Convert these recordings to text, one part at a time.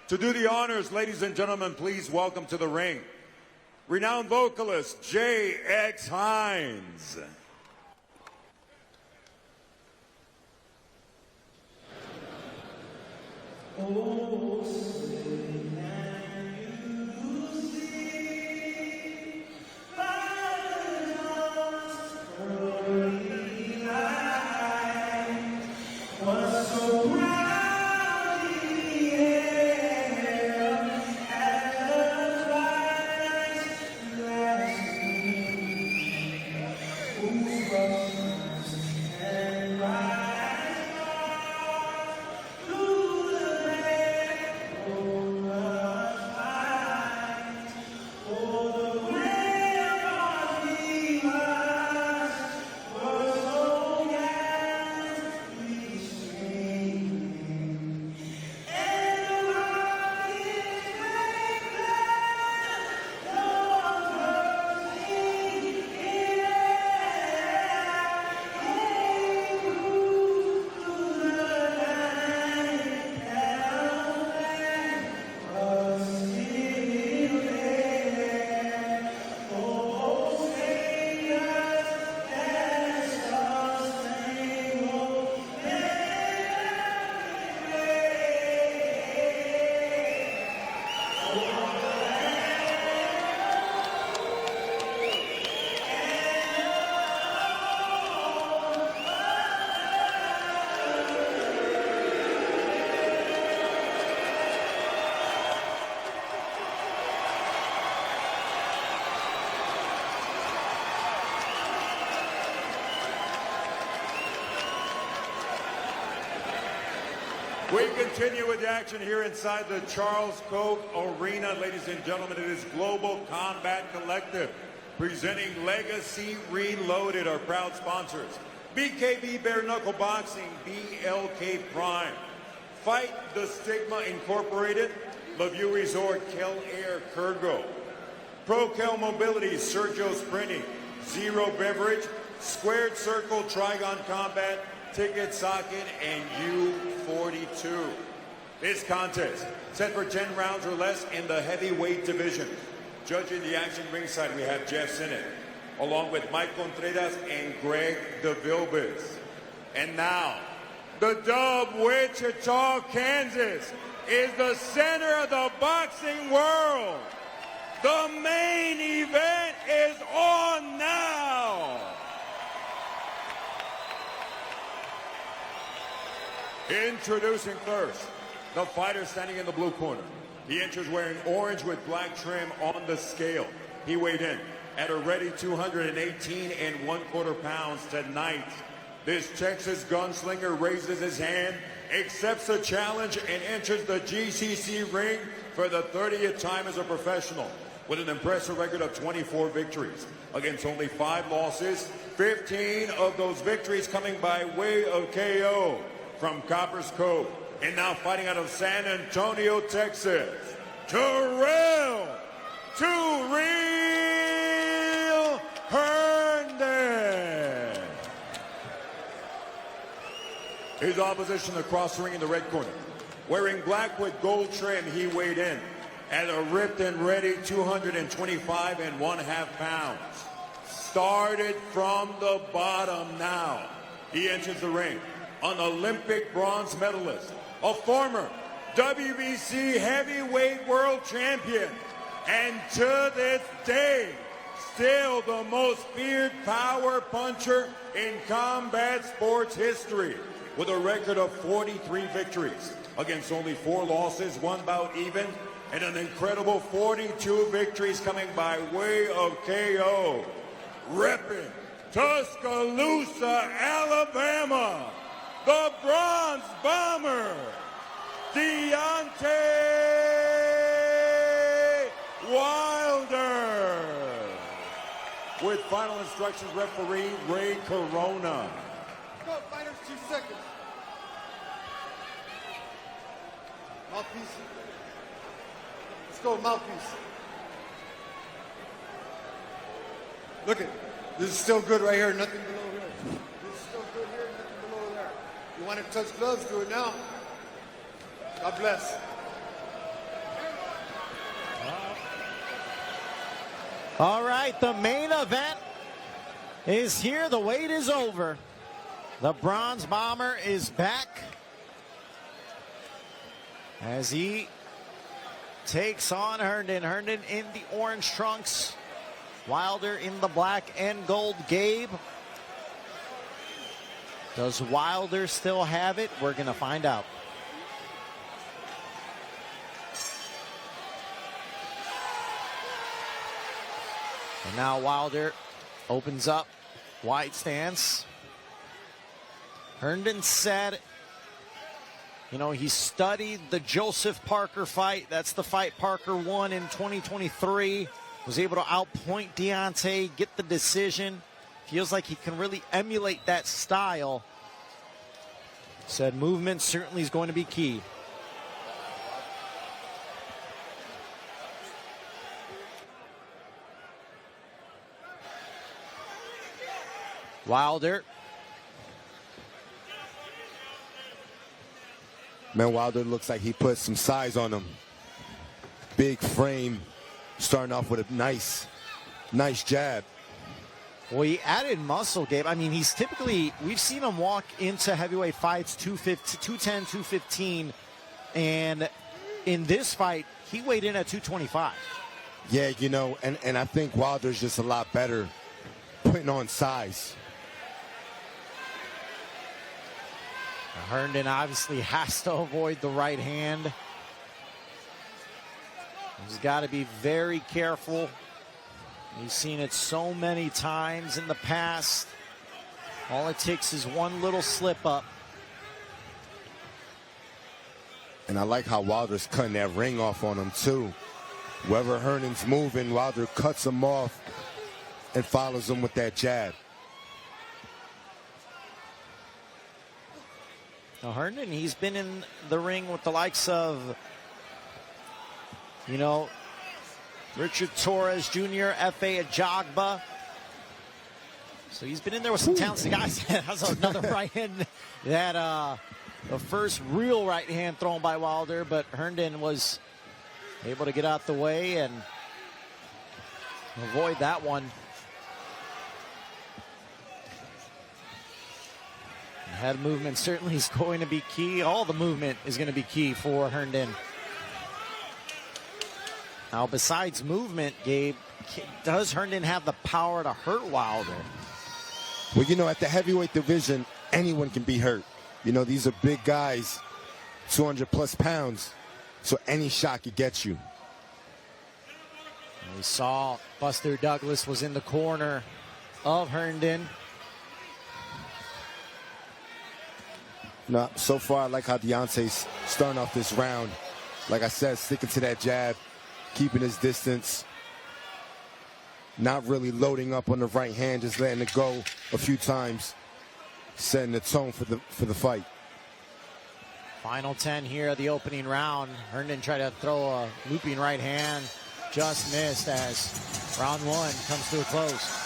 To do the honors, ladies and gentlemen, please welcome to the ring renowned vocalist J.X. Hines. We continue with the action here inside the Charles Koch Arena. Ladies and gentlemen, it is Global Combat Collective presenting Legacy Reloaded, our proud sponsors. BKB Bare Knuckle Boxing, BLK Prime, Fight the Stigma Incorporated, LaView Resort, Kel Air Kurgo, ProKel Mobility, Sergio Sprinting, Zero Beverage, Squared Circle, Trigon Combat, Ticket Socket, and U42. This contest set for 10 rounds or less in the heavyweight division. Judging the action ringside, we have Jeff Sinnott, along with Mike Contreras and Greg DeVilbiss. And now, the Dub Wichita, Kansas, is the center of the boxing world. The main event is on now. Introducing first, the fighter standing in the blue corner. He enters wearing orange with black trim on the scale. He weighed in at a ready 218 1/4 pounds tonight. This Texas gunslinger raises his hand, accepts the challenge, and enters the GCC ring for the 30th time as a professional, with an impressive record of 24 victories against only 5 losses, 15 of those victories coming by way of KO. From Copper's Cove, and now fighting out of San Antonio, Texas, Tyrrell Herndon. His opposition across the ring in the red corner, wearing black with gold trim, he weighed in at a ripped and ready 225 1/2 pounds. Started from the bottom now. He enters the ring, an Olympic bronze medalist, a former WBC heavyweight world champion, and to this day, still the most feared power puncher in combat sports history, with a record of 43 victories against only 4 losses, 1 bout even, and an incredible 42 victories coming by way of KO. Repping Tuscaloosa, Alabama, the Bronze Bomber, Deontay Wilder. With final instructions, referee Ray Corona. Go, fighters, 2 seconds. Mouthpiece. Let's go, mouthpiece. Look it. This is still good right here, nothing below here. This is still good here, nothing below there. You want to touch gloves, do it now. God bless. All right, the main event is here. The wait is over. The Bronze Bomber is back as he takes on Herndon. Herndon in the orange trunks, Wilder in the black and gold. Gabe, does Wilder still have it? We're going to find out. And now Wilder opens up, wide stance. Herndon said, you know, he studied the Joseph Parker fight. That's the fight Parker won in 2023. Was able to outpoint Deontay, get the decision. Feels like he can really emulate that style. Said movement certainly is going to be key. Wilder. Man, Wilder looks like he put some size on him. Big frame, starting off with a nice jab. Well, he added muscle, Gabe. I mean, he's typically, we've seen him walk into heavyweight fights 210, 215, and in this fight, he weighed in at 225. Yeah, you know, and I think Wilder's just a lot better putting on size. Herndon obviously has to avoid the right hand. He's got to be very careful. He's seen it so many times in the past. All it takes is one little slip up. And I like how Wilder's cutting that ring off on him, too. Wherever Herndon's moving, Wilder cuts him off and follows him with that jab. Now Herndon, he's been in the ring with the likes of, you know, Richard Torres Jr., F.A. Ajagba. So he's been in there with some talented guys. That's another right hand. That the first real right hand thrown by Wilder, but Herndon was able to get out the way and avoid that one. Head movement certainly is going to be key. All the movement is going to be key for Herndon. Now, besides movement, Gabe, does Herndon have the power to hurt Wilder? Well, you know, at the heavyweight division, anyone can be hurt. You know, these are big guys, 200-plus pounds, so any shot could get you. We saw Buster Douglas was in the corner of Herndon. No, so far, I like how Deontay's starting off this round. Like I said, sticking to that jab, keeping his distance, not really loading up on the right hand, just letting it go a few times, setting the tone for the fight. Final 10 here of the opening round. Herndon tried to throw a looping right hand, just missed as round one comes to a close.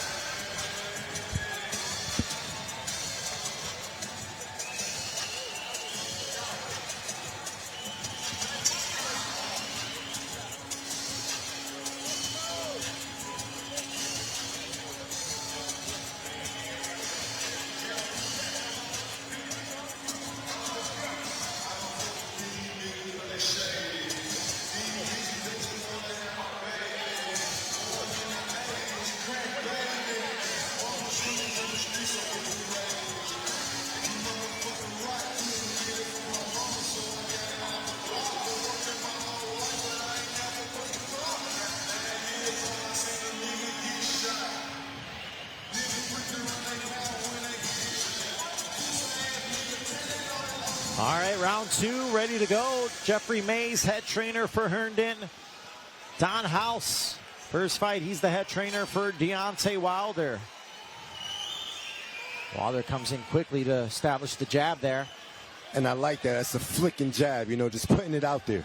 All right, round two, ready to go. Jeffrey Mays, head trainer for Herndon. Don House, first fight, he's the head trainer for Deontay Wilder. Wilder comes in quickly to establish the jab there. And I like that. That's a flicking jab, you know, just putting it out there.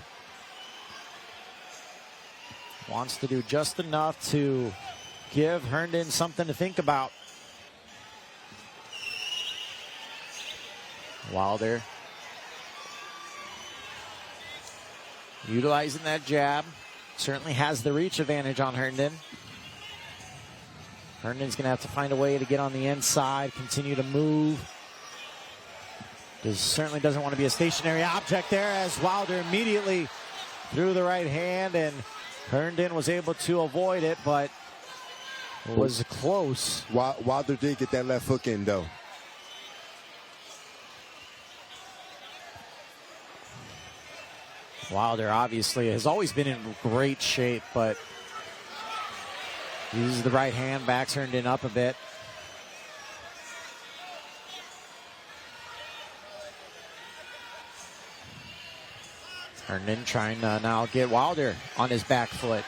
Wants to do just enough to give Herndon something to think about. Wilder utilizing that jab. Certainly has the reach advantage on Herndon. Herndon's going to have to find a way to get on the inside, continue to move. This certainly doesn't want to be a stationary object there, as Wilder immediately threw the right hand, and Herndon was able to avoid it, but was close. Wilder did get that left hook in, though. Wilder obviously has always been in great shape, but uses the right hand, backs Herndon up a bit. Herndon trying to now get Wilder on his back foot.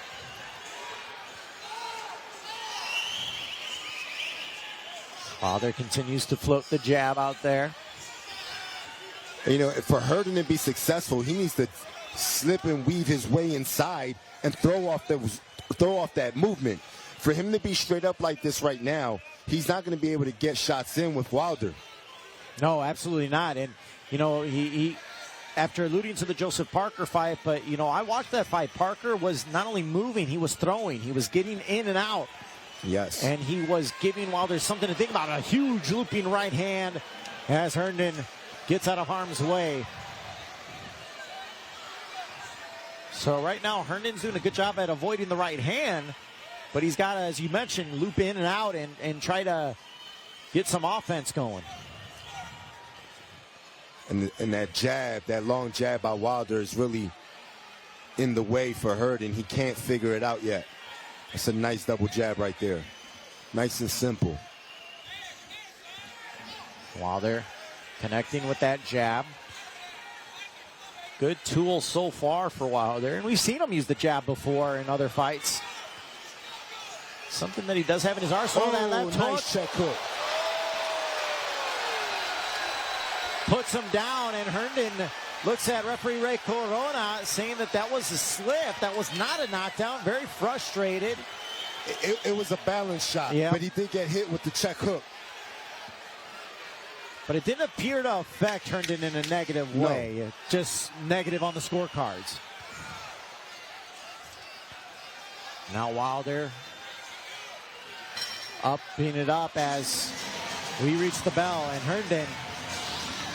Wilder continues to float the jab out there. You know, for Herndon to be successful, he needs to slip and weave his way inside and throw off that movement. For him to be straight up like this right now, he's not going to be able to get shots in with Wilder. No, absolutely not. And, you know, he after alluding to the Joseph Parker fight, but, you know, I watched that fight. Parker was not only moving, he was throwing. He was getting in and out. Yes. And he was giving Wilder something to think about. A huge looping right hand as Herndon gets out of harm's way. So right now, Herndon's doing a good job at avoiding the right hand, but he's got to, as you mentioned, loop in and out and try to get some offense going. And that jab, that long jab by Wilder is really in the way for Herndon. He can't figure it out yet. It's a nice double jab right there. Nice and simple. Wilder connecting with that jab. Good tool so far for Wilder. And we've seen him use the jab before in other fights. Something that he does have in his arsenal. That left nice check hook. Puts him down, and Herndon looks at referee Ray Corona saying that was a slip. That was not a knockdown. Very frustrated. It was a balance shot, yeah. But he did get hit with the check hook. But it didn't appear to affect Herndon in a negative way. No. Just negative on the scorecards. Now Wilder upping it up as we reach the bell, and Herndon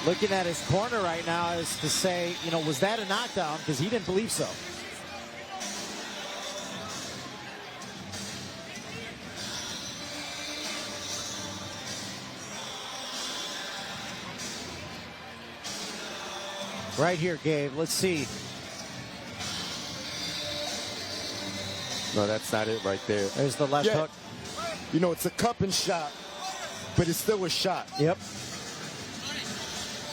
looking at his corner right now is to say, you know, was that a knockdown? Because he didn't believe so. Right here, Gabe. Let's see. No, that's not it right there. There's the left hook. You know, it's a cupping shot, but it's still a shot. Yep.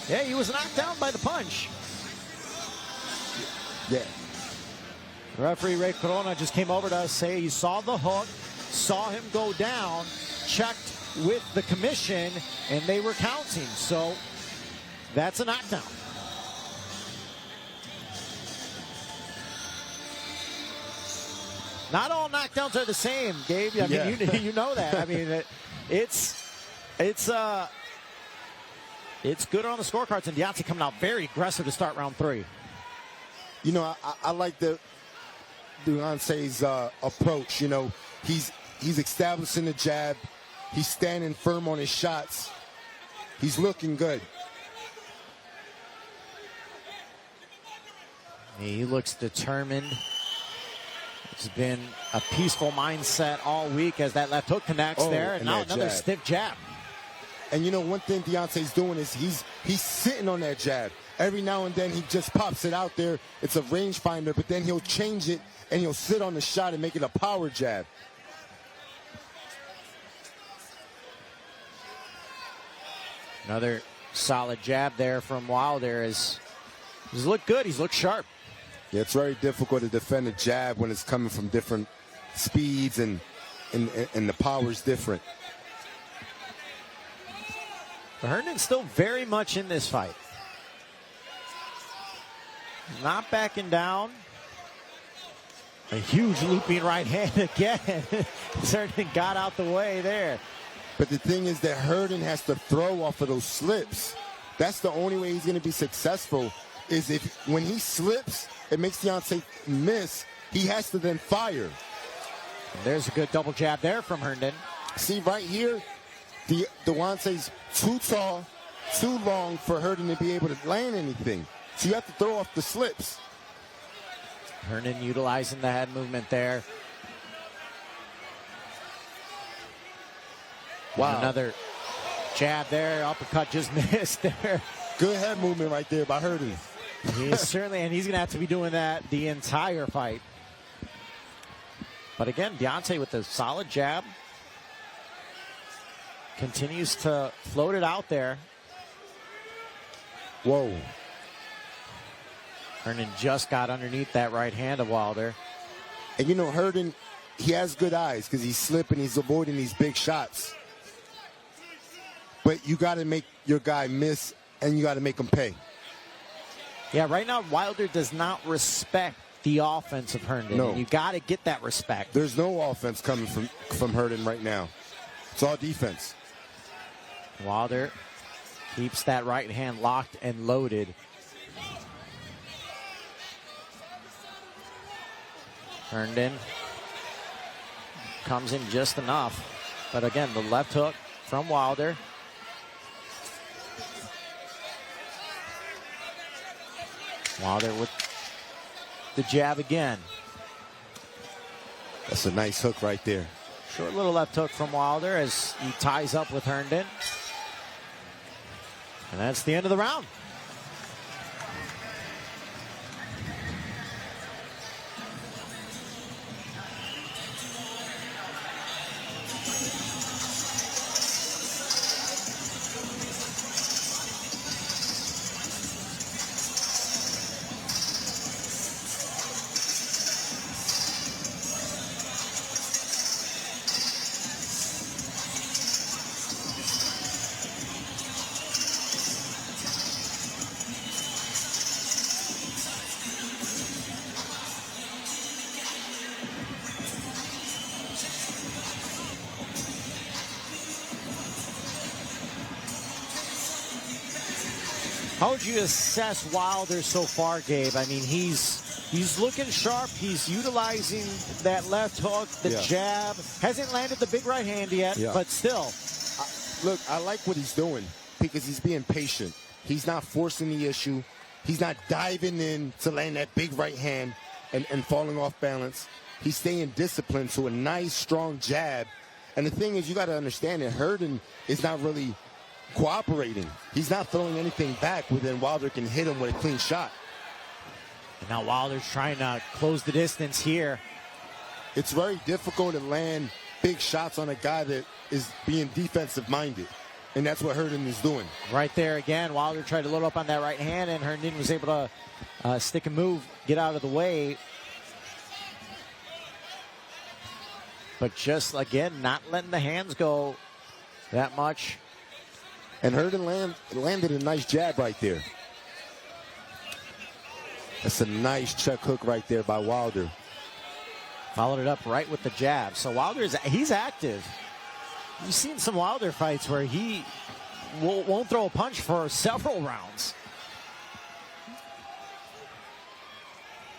Yeah, he was knocked down by the punch. Yeah. Referee Ray Corona just came over to us, say he saw the hook, saw him go down, checked with the commission, and they were counting. So that's a knockdown. Not all knockdowns are the same, Gabe. I mean, you know that. I mean, it's good on the scorecards, and Deontay coming out very aggressive to start round 3. You know, I like the Deontay's approach. You know, he's establishing the jab. He's standing firm on his shots. He's looking good. He looks determined. It's been a peaceful mindset all week as that left hook connects there, and now another stiff jab. And you know, one thing Deontay's doing is he's sitting on that jab. Every now and then he just pops it out there. It's a rangefinder, but then he'll change it and he'll sit on the shot and make it a power jab. Another solid jab there from Wilder. He's looked good. He's looked sharp. Yeah, it's very difficult to defend a jab when it's coming from different speeds and the power's different. But Herndon's still very much in this fight. Not backing down. A huge looping right hand again. Herndon got out the way there. But the thing is that Herndon has to throw off of those slips. That's the only way he's going to be successful, is if when he slips, it makes Deontay miss. He has to then fire. And there's a good double jab there from Herndon. See, right here, Deontay's too tall, too long for Herndon to be able to land anything. So you have to throw off the slips. Herndon utilizing the head movement there. Wow. Another jab there. Uppercut just missed there. Good head movement right there by Herndon. He's certainly, and he's going to have to be doing that the entire fight. But again, Deontay with a solid jab. Continues to float it out there. Whoa. Herndon just got underneath that right hand of Wilder. And you know, Herndon, he has good eyes because he's slipping, he's avoiding these big shots. But you got to make your guy miss, and you got to make him pay. Yeah, right now Wilder does not respect the offense of Herndon. No. And you got to get that respect. There's no offense coming from Herndon right now. It's all defense. Wilder keeps that right hand locked and loaded. Herndon comes in just enough. But again, the left hook from Wilder. Wilder with the jab again. That's a nice hook right there. Short little left hook from Wilder as he ties up with Herndon. And that's the end of the round. How would you assess Wilder so far, Gabe? I mean, he's looking sharp. He's utilizing that left hook, the jab. Hasn't landed the big right hand yet, but still. Look, I like what he's doing because he's being patient. He's not forcing the issue. He's not diving in to land that big right hand and falling off balance. He's staying disciplined to a nice, strong jab. And the thing is, you got to understand that Herndon is not really cooperating. He's not throwing anything back where then Wilder can hit him with a clean shot. And now Wilder's trying to close the distance here. It's very difficult to land big shots on a guy that is being defensive minded. And that's what Herndon is doing. Right there again, Wilder tried to load up on that right hand, and Herndon was able to stick and move, get out of the way. But just, again, not letting the hands go that much. And Herndon landed a nice jab right there. That's a nice check hook right there by Wilder. Followed it up right with the jab. So he's active. You've seen some Wilder fights where he won't throw a punch for several rounds.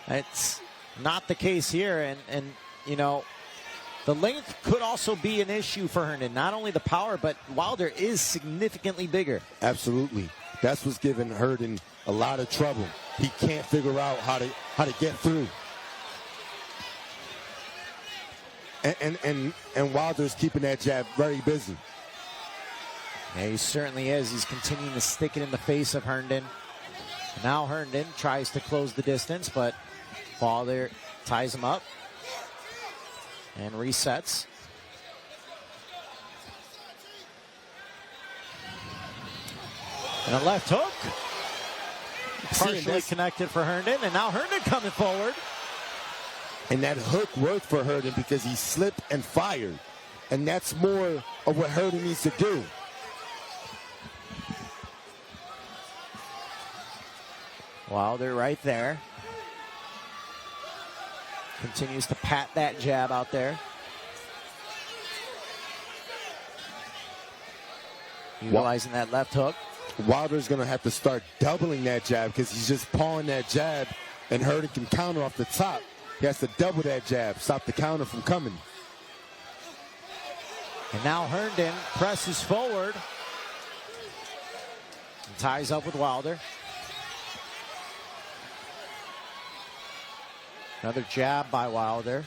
It's not the case here. And you know, the length could also be an issue for Herndon. Not only the power, but Wilder is significantly bigger. Absolutely. That's what's giving Herndon a lot of trouble. He can't figure out how to get through. And Wilder's keeping that jab very busy. Yeah, he certainly is. He's continuing to stick it in the face of Herndon. Now Herndon tries to close the distance, but Wilder ties him up and resets. And a left hook. Partially connected for Herndon, and now Herndon coming forward. And that hook worked for Herndon because he slipped and fired. And that's more of what Herndon needs to do. Wilder right there. Continues to pat that jab out there. Utilizing that left hook. Wilder's going to have to start doubling that jab because he's just pawing that jab, and Herndon can counter off the top. He has to double that jab, stop the counter from coming. And now Herndon presses forward and ties up with Wilder. Another jab by Wilder.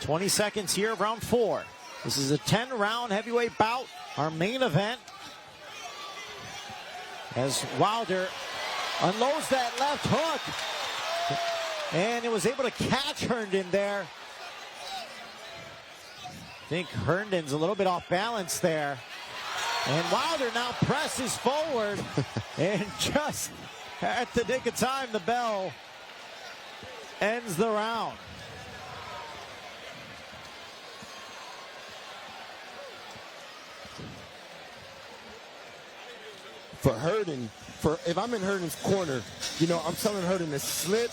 20 seconds here of round 4. This is a 10-round heavyweight bout, our main event. As Wilder unloads that left hook. And it was able to catch Herndon there. I think Herndon's a little bit off balance there. And Wilder now presses forward. And just at the nick of time, the bell ends the round. For Herndon, if I'm in Herndon's corner, you know, I'm telling Herndon to slip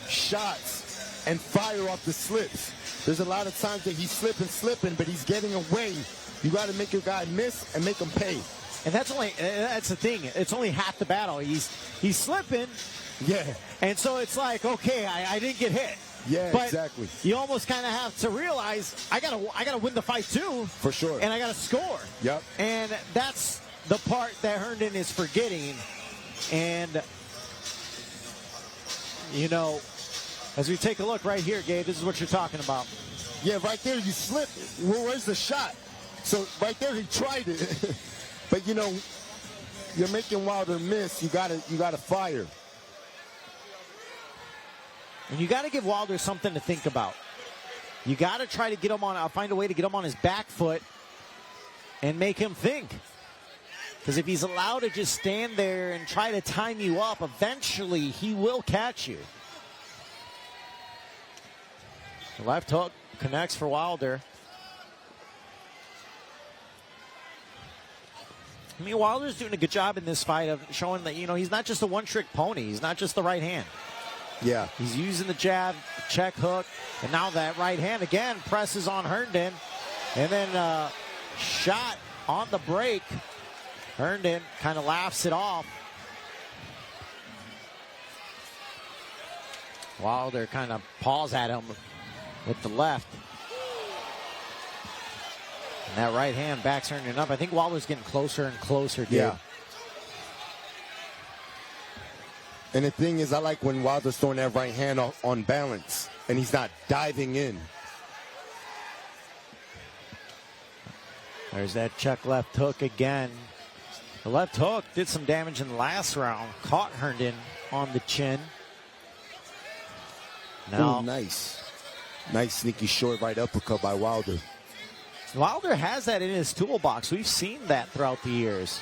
shots and fire off the slips. There's a lot of times that he's slipping, but he's getting away. You got to make your guy miss and make him pay. And that's the thing. It's only half the battle. He's slipping. Yeah. And so it's like, okay, I didn't get hit. Yeah, but exactly. You almost kind of have to realize I gotta win the fight too. For sure. And I gotta score. Yep. And that's the part that Herndon is forgetting. And you know, as we take a look right here, Gabe, this is what you're talking about. Yeah, right there you slip. Where's the shot? So right there he tried it. But you know, you're making Wilder miss. You gotta fire. And you got to give Wilder something to think about. You got to try to get him on, find a way to get him on his back foot and make him think. Because if he's allowed to just stand there and try to time you up, eventually he will catch you. The left hook connects for Wilder. I mean, Wilder's doing a good job in this fight of showing that, you know, he's not just a one-trick pony. He's not just the right hand. Yeah. He's using the jab, check hook, and now that right hand again presses on Herndon. And then shot on the break. Herndon kind of laughs it off. Wilder kind of paws at him with the left. And that right hand backs Herndon up. I think Wilder's getting closer and closer, dude. Yeah. And the thing is, I like when Wilder's throwing that right hand on balance, and he's not diving in. There's that check left hook again. The left hook did some damage in the last round. Caught Herndon on the chin. Now, ooh, nice. Nice sneaky short right uppercut by Wilder. Wilder has that in his toolbox. We've seen that throughout the years.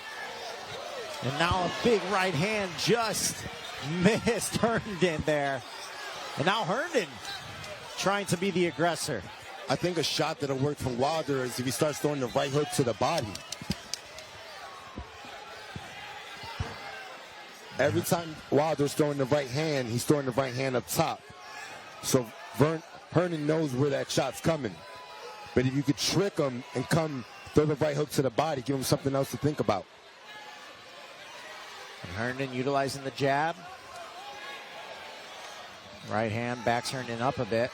And now a big right hand just missed Herndon there. And now Herndon trying to be the aggressor. I think a shot that'll work from Wilder is if he starts throwing the right hook to the body. Every time Wilder's throwing the right hand, he's throwing the right hand up top. So Herndon knows where that shot's coming. But if you could trick him and come throw the right hook to the body, give him something else to think about. And Herndon utilizing the jab. Right hand backs Herndon up a bit.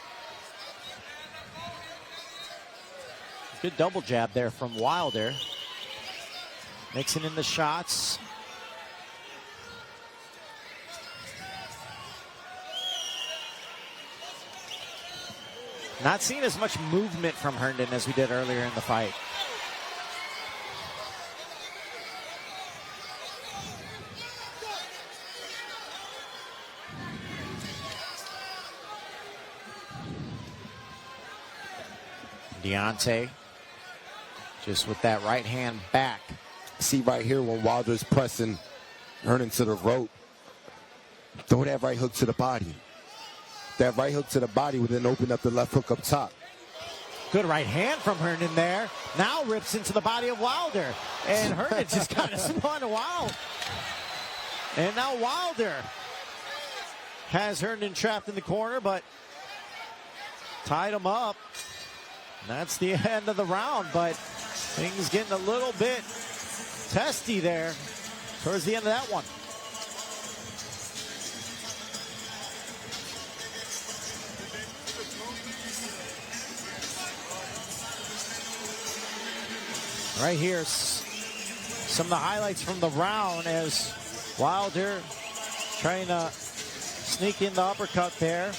Good double jab there from Wilder. Mixing in the shots. Not seeing as much movement from Herndon as we did earlier in the fight. Deontay just with that right hand back. See right here when Wilder's pressing Herndon to the rope. Throw that right hook to the body. That right hook to the body would then open up the left hook up top. Good right hand from Herndon there. Now rips into the body of Wilder. And Herndon just kind of spun wild. And now Wilder has Herndon trapped in the corner, but tied him up. And that's the end of the round, but things getting a little bit testy there towards the end of that one. Right here, some of the highlights from the round as Wilder trying to sneak in the uppercut there.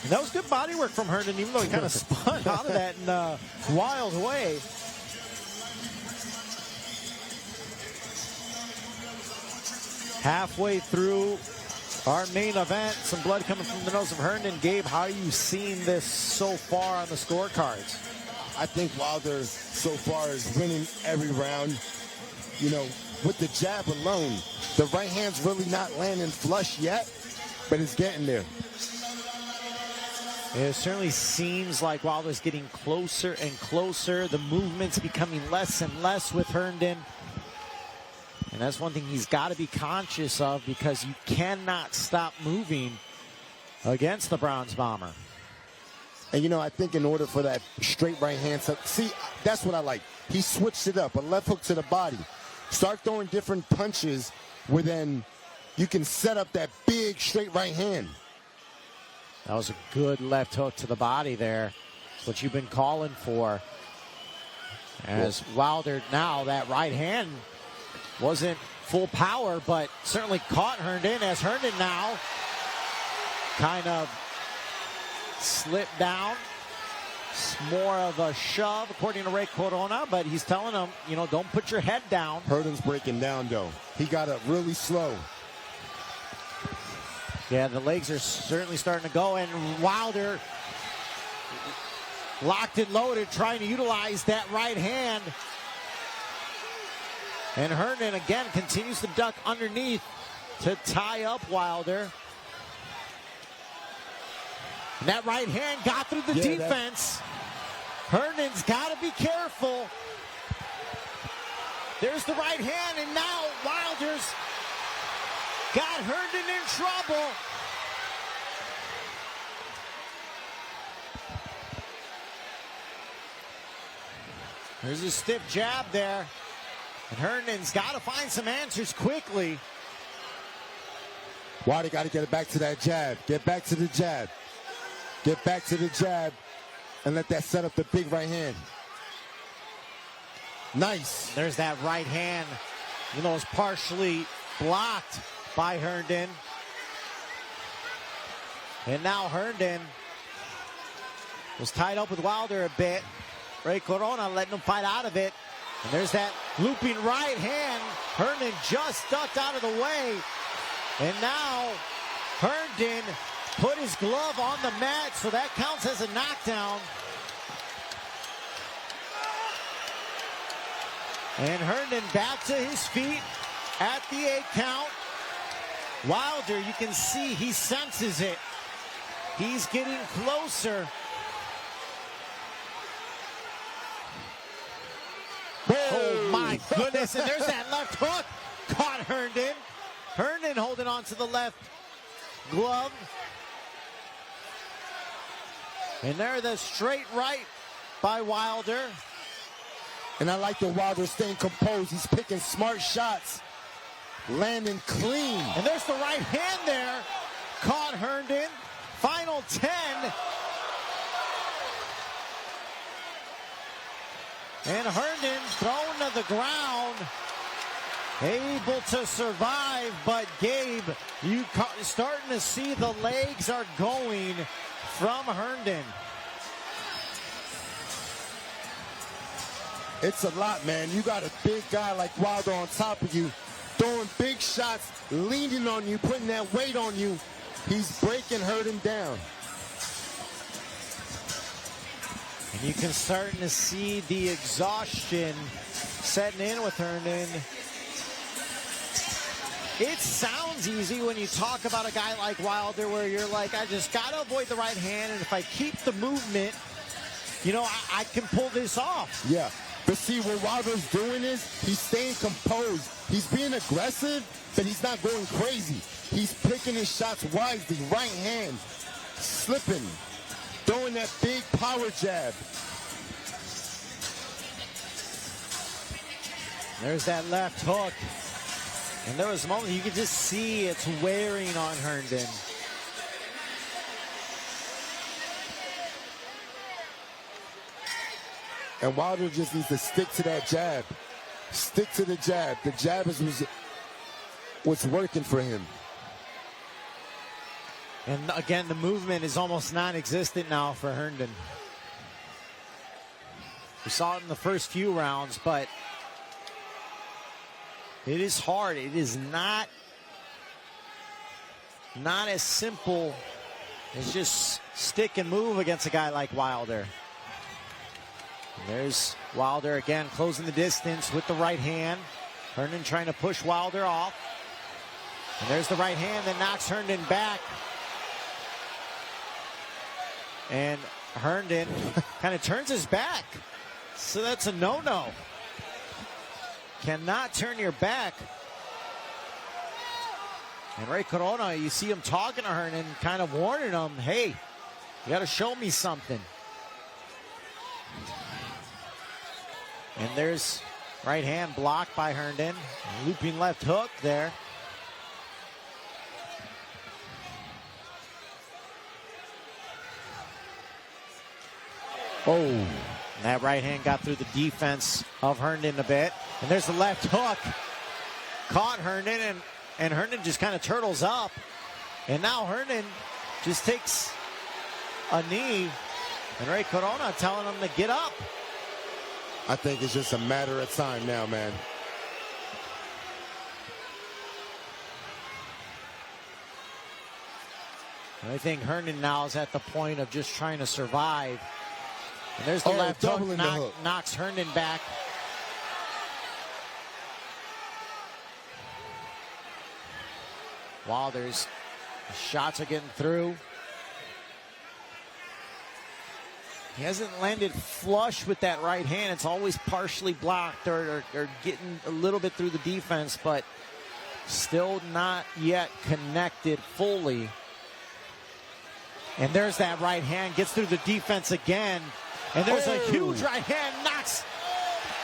And that was good body work from Herndon, even though he kind of spun out of that in a wild way. Halfway through our main event, some blood coming from the nose of Herndon. Gabe, how are you seeing this so far on the scorecards? I think Wilder so far is winning every round. You know, with the jab alone, the right hand's really not landing flush yet, but it's getting there. It certainly seems like Wilder's getting closer and closer. The movement's becoming less and less with Herndon. And that's one thing he's got to be conscious of, because you cannot stop moving against the bronze bomber. And, you know, I think in order for that straight right hand to... See, that's what I like. He switched it up, a left hook to the body. Start throwing different punches where then you can set up that big straight right hand. That was a good left hook to the body there. That's what you've been calling for. As Wilder now, that right hand wasn't full power, but certainly caught Herndon, as Herndon now kind of slipped down. It's more of a shove, according to Ray Corona, but he's telling him, you know, don't put your head down. Herndon's breaking down, though. He got up really slow. Yeah, the legs are certainly starting to go, and Wilder locked and loaded, trying to utilize that right hand. And Herndon again continues to duck underneath to tie up Wilder. And that right hand got through the defense. Herndon's got to be careful. There's the right hand, and now Wilder's got Herndon in trouble. There's a stiff jab there. And Herndon's got to find some answers quickly. Wilder got to get it back to that jab. Get back to the jab. Get back to the jab and let that set up the big right hand. Nice. There's that right hand. You know, it's partially blocked by Herndon. And now Herndon was tied up with Wilder a bit. Ray Corona letting him fight out of it. And there's that looping right hand. Herndon just ducked out of the way. And now Herndon put his glove on the mat, so that counts as a knockdown. And Herndon back to his feet at the 8 count. Wilder, you can see he senses it. He's getting closer. Oh my goodness, and there's that left hook. Caught Herndon. Herndon holding on to the left glove. And there, the straight right by Wilder. And I like the Wilder staying composed. He's picking smart shots, landing clean. And there's the right hand there. Caught Herndon. Final 10. And Herndon thrown to the ground. Able to survive, but Gabe, you starting to see the legs are going from Herndon. It's a lot, man. You got a big guy like Wilder on top of you, throwing big shots, leaning on you, putting that weight on you. He's breaking Herndon down. And you can start to see the exhaustion setting in with Herndon. It sounds easy when you talk about a guy like Wilder, where you're like, I just got to avoid the right hand, and if I keep the movement, you know, I can pull this off. Yeah, but see, what Wilder's doing is he's staying composed. He's being aggressive, but he's not going crazy. He's picking his shots wisely. Right hand, slipping, throwing that big power jab. There's that left hook. And there was a moment you could just see it's wearing on Herndon. And Wilder just needs to stick to that jab. Stick to the jab. The jab is what's working for him. And again, the movement is almost non-existent now for Herndon. We saw it in the first few rounds, but it is hard. It is not as simple as just stick and move against a guy like Wilder. And there's Wilder again closing the distance with the right hand. Herndon trying to push Wilder off. And there's the right hand that knocks Herndon back. And Herndon kind of turns his back. So that's a no-no. Cannot turn your back. And Ray Corona, you see him talking to Herndon, kind of warning him, hey, you got to show me something. And there's right hand blocked by Herndon. Looping left hook there. Oh, that right hand got through the defense of Herndon a bit. And there's the left hook. Caught Herndon, and Herndon just kind of turtles up. And now Herndon just takes a knee. And Ray Corona telling him to get up. I think it's just a matter of time now, man. And I think Herndon now is at the point of just trying to survive. And there's the left hook, knocks Herndon back. Wilder's shots are getting through. He hasn't landed flush with that right hand. It's always partially blocked or getting a little bit through the defense, but still not yet connected fully. And there's that right hand, gets through the defense again. And there's a huge right hand, knocks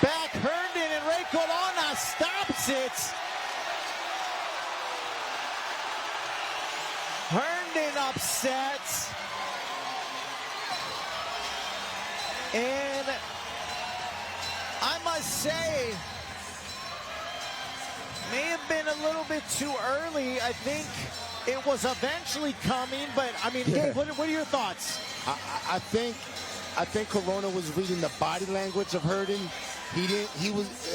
back Herndon, and Ray Corona stops it. Herndon upset. And I must say, may have been a little bit too early. I think it was eventually coming, but I mean, Gabe, what are your thoughts? I think Corona was reading the body language of Herndon.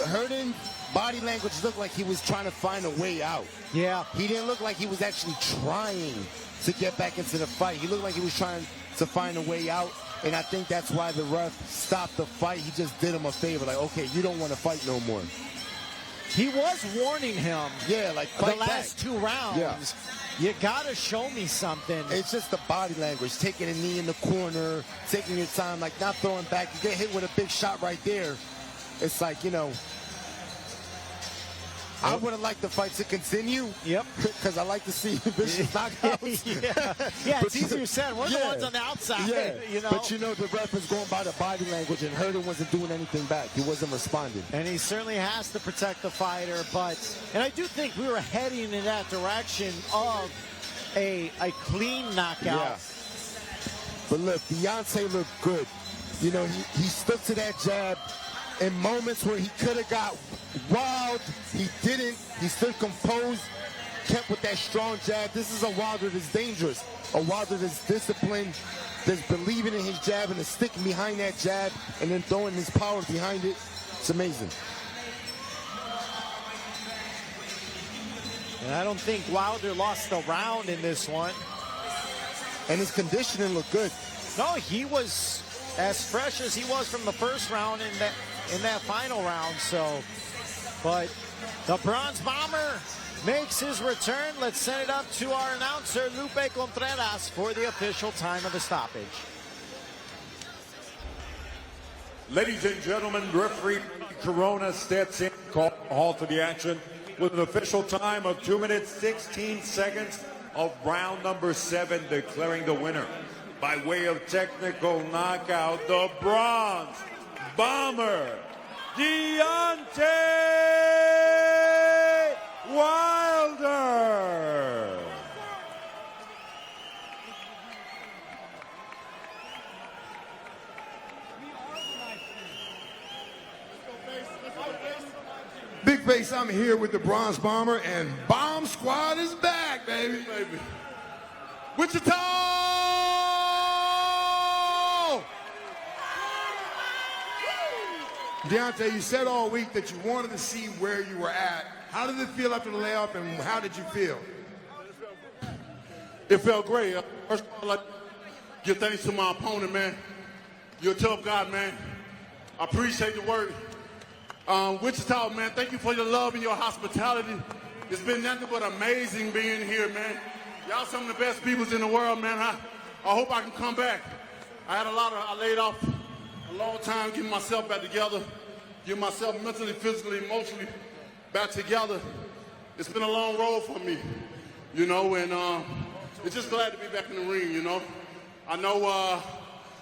Herndon body language looked like he was trying to find a way out. Yeah. He didn't look like he was actually trying to get back into the fight. He looked like he was trying to find a way out. And I think that's why the ref stopped the fight. He just did him a favor. Like, okay, you don't want to fight no more. He was warning him. Yeah, like fight the last back. 2 rounds. Yeah. You got to show me something. It's just the body language. Taking a knee in the corner, taking your time, like not throwing back. You get hit with a big shot right there. It's like, you know, I would have liked the fight to continue. Yep. Because I like to see vicious knockouts. yeah, it's easier said. We're the ones on the outside. Yeah. You know? But you know, the ref is going by the body language, and Herndon wasn't doing anything back. He wasn't responding. And he certainly has to protect the fighter. And I do think we were heading in that direction of a clean knockout. Yeah. But look, Deontay looked good. You know, he stuck to that jab. In moments where he could have got wild, he didn't. He stood composed, kept with that strong jab. This is a Wilder that's dangerous, a Wilder that's disciplined, that's believing in his jab and is sticking behind that jab and then throwing his power behind it. It's amazing. And I don't think Wilder lost a round in this one. And his conditioning looked good. No, he was as fresh as he was from the first round in that final round. So, but the Bronze Bomber makes his return. Let's send it up to our announcer, Lupe Contreras, for the official time of the stoppage. Ladies and gentlemen, referee Corona steps in, call a halt to the action with an official time of 2 minutes, 16 seconds of round number 7, declaring the winner by way of technical knockout, the Bronze Bomber, Deontay Wilder. face, I'm here with the Bronze Bomber, and Bomb Squad is back, baby. Wichita! Deontay, you said all week that you wanted to see where you were at. How did it feel after the layoff, and how did you feel? It felt great. First of all, I'd like to give thanks to my opponent, man. You're a tough guy, man. I appreciate the work. Wichita, man, thank you for your love and your hospitality. It's been nothing but amazing being here, man. Y'all some of the best people in the world, man. I hope I can come back. I laid off a long time getting myself back together, getting myself mentally, physically, emotionally back together. It's been a long road for me, you know, and it's just glad to be back in the ring, you know. I know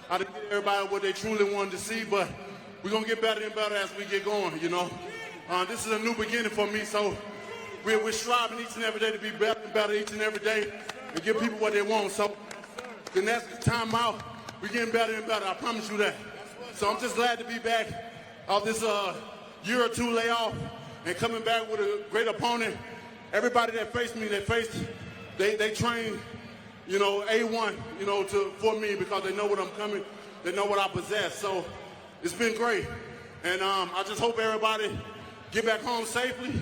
I didn't get everybody what they truly wanted to see, but we're going to get better and better as we get going, you know. This is a new beginning for me, so we're striving each and every day to be better and better each and every day and give people what they want. So the next time out, we're getting better and better. I promise you that. So I'm just glad to be back off this year or two layoff and coming back with a great opponent. Everybody that faced me, they trained, you know, A1, you know, for me because they know what I'm coming, they know what I possess. So it's been great. And I just hope everybody get back home safely.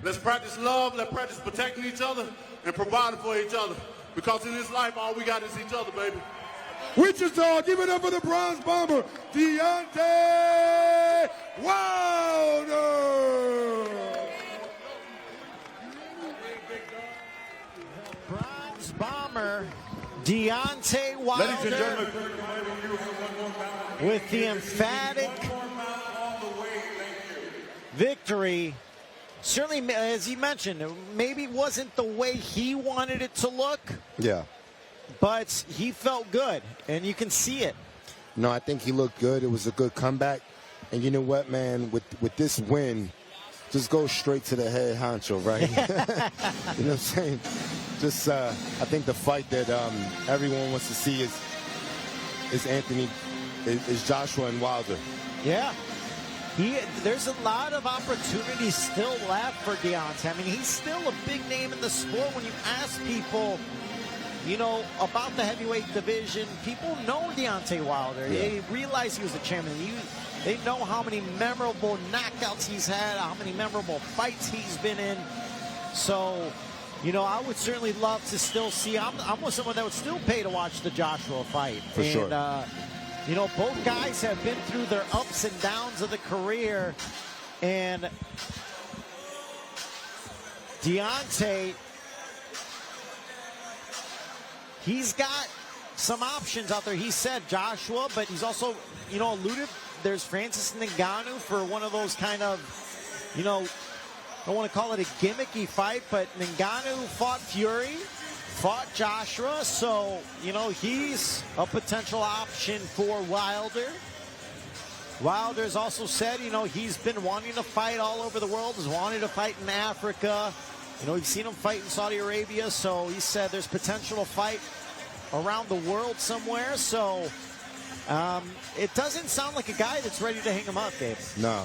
Let's practice love, let's practice protecting each other and providing for each other. Because in this life, all we got is each other, baby. Wichita, give it up for the Bronze Bomber, Deontay Wilder! Bronze Bomber, Deontay Wilder. Ladies and gentlemen, with the emphatic victory. Certainly, as he mentioned, maybe wasn't the way he wanted it to look. Yeah. But he felt good, and you can see it. No, I think he looked good. It was a good comeback. And you know what, man? With this win, just go straight to the head honcho, right? You know what I'm saying? Just, I think the fight that everyone wants to see is Joshua and Wilder. Yeah. There's a lot of opportunities still left for Deontay. I mean, he's still a big name in the sport. When you ask people, you know, about the heavyweight division, people know Deontay Wilder. Yeah. They realize he was a champion. They know how many memorable knockouts he's had, how many memorable fights he's been in. So, you know, I would certainly love to still see. I'm with someone that would still pay to watch the Joshua fight. For sure. You know, both guys have been through their ups and downs of the career. And Deontay, he's got some options out there. He said Joshua, but he's also, you know, alluded. There's Francis Ngannou for one of those kind of, you know, I don't want to call it a gimmicky fight, but Ngannou fought Fury, fought Joshua, so, you know, he's a potential option for Wilder. Wilder's also said, you know, he's been wanting to fight all over the world, has wanted to fight in Africa. You know, we've seen him fight in Saudi Arabia, so he said there's potential to fight around the world somewhere. So it doesn't sound like a guy that's ready to hang him up, Dave. No.